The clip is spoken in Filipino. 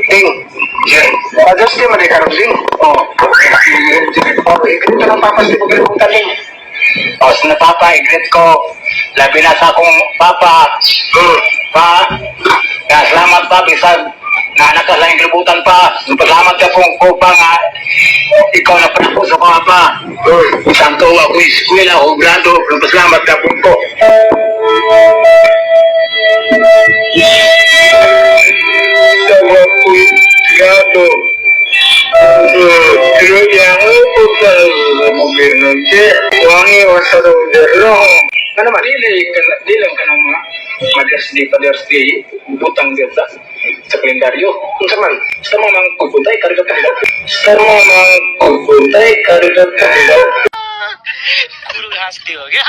Ding. Yan. Adas di man ikaw ding. Oh. Ganito lang papas di pagkalimutan ding. O, sa papa, i-greet ko. Labi na sa akong papa. Pa, kaya salamat pa, bisag na anak ka sa kalibutan pa. Salamat ka pong ko pa nga. Ikaw na pala po sa papa. Isang to ako eskwela, ako grado. Salamat ka pong ko. Sama po grado. Pero yang po sa gobyerno siya. Wangi o sa gobyerno. Ano man, di lang ka ng mga mag-SD pa di butang dito sa kalendaryo. Kung sa man, sa mga kukuntay, karga kanila. Sa mga kukuntay, karga kanila. गुरु हंसती हो गया